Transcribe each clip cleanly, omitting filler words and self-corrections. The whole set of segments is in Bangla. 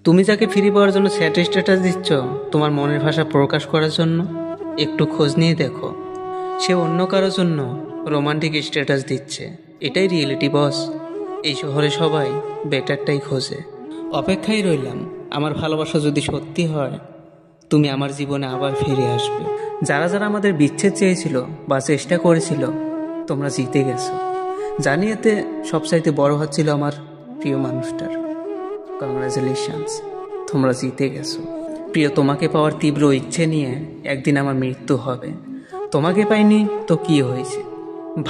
তুমি যাকে ফিরে পাওয়ার জন্য স্যাড স্ট্যাটাস দিচ্ছ তোমার মনের ভাষা প্রকাশ করার জন্য, একটু খোঁজ নিয়ে দেখো, সে অন্য কারোর জন্য রোমান্টিক স্ট্যাটাস দিচ্ছে। এটাই রিয়েলিটি বস। এই শহরে সবাই বেটারটাই খোঁজে। অপেক্ষায় রইলাম, আমার ভালোবাসা যদি সত্যি হয় তুমি আমার জীবনে আবার ফিরে আসবে। যারা যারা আমাদের বিচ্ছেদ চেয়েছিল বা চেষ্টা করেছিল, তোমরা জিতে গেছো। জানি এতে সবচাইতে বড় হচ্ছিল আমার প্রিয় মানুষটার। কংগ্রাচুলেশনস, তোমরা জিতে গেছো। প্রিয়, তোমাকে পাওয়ার তীব্র ইচ্ছে নিয়ে একদিন আমার মৃত্যু হবে। তোমাকে পাইনি তো কি হয়েছে,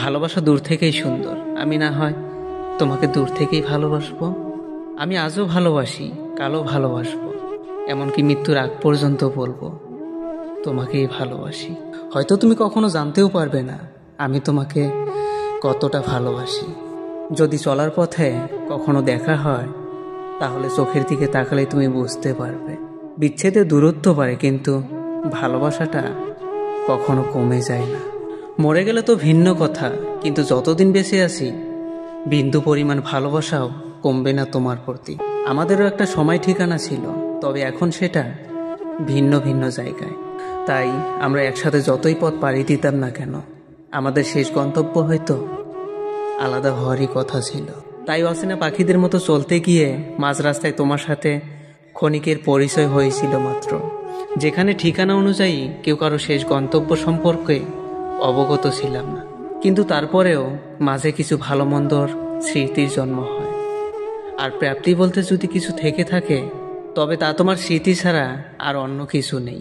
ভালোবাসা দূর থেকেই সুন্দর। আমি না হয় তোমাকে দূর থেকেই ভালোবাসবো। আমি আজও ভালোবাসি, কালও ভালোবাসবো, এমনকি মৃত্যুর আগ পর্যন্ত বলবো তোমাকেই ভালোবাসি। হয়তো তুমি কখনো জানতেও পারবে না আমি তোমাকে কতটা ভালোবাসি। যদি চলার পথে কখনো দেখা হয় তাহলে চোখের দিকে তাকালে তুমি বুঝতে পারবে। বিচ্ছেদে দূরত্ব বাড়ে কিন্তু ভালোবাসাটা কখনো কমে যায় না। মরে গেলে তো ভিন্ন কথা, কিন্তু যতদিন বেঁচে আছি বিন্দু পরিমাণ ভালোবাসাও কমবে না তোমার প্রতি। আমাদেরও একটা সময় ঠিকানা ছিল, তবে এখন সেটা ভিন্ন ভিন্ন জায়গায়। তাই আমরা একসাথে যতই পথ পাড়ি দিতাম না কেন, আমাদের শেষ গন্তব্য হয়তো আলাদা হওয়ারই কথা ছিল। তাই অচেনা পাখিদের মতো চলতে গিয়ে মাঝ রাস্তায় তোমার সাথে ক্ষণিকের পরিচয় হয়েছিল মাত্র, যেখানে ঠিকানা অনুযায়ী কেউ কারো শেষ গন্তব্য সম্পর্কে অবগত ছিলাম না। কিন্তু তারপরেও মাঝে কিছু ভালো মন্দর স্মৃতির জন্ম হয়। আর প্রাপ্তি বলতে যদি কিছু থেকে থাকে তবে তা তোমার স্মৃতি ছাড়া আর অন্য কিছু নেই।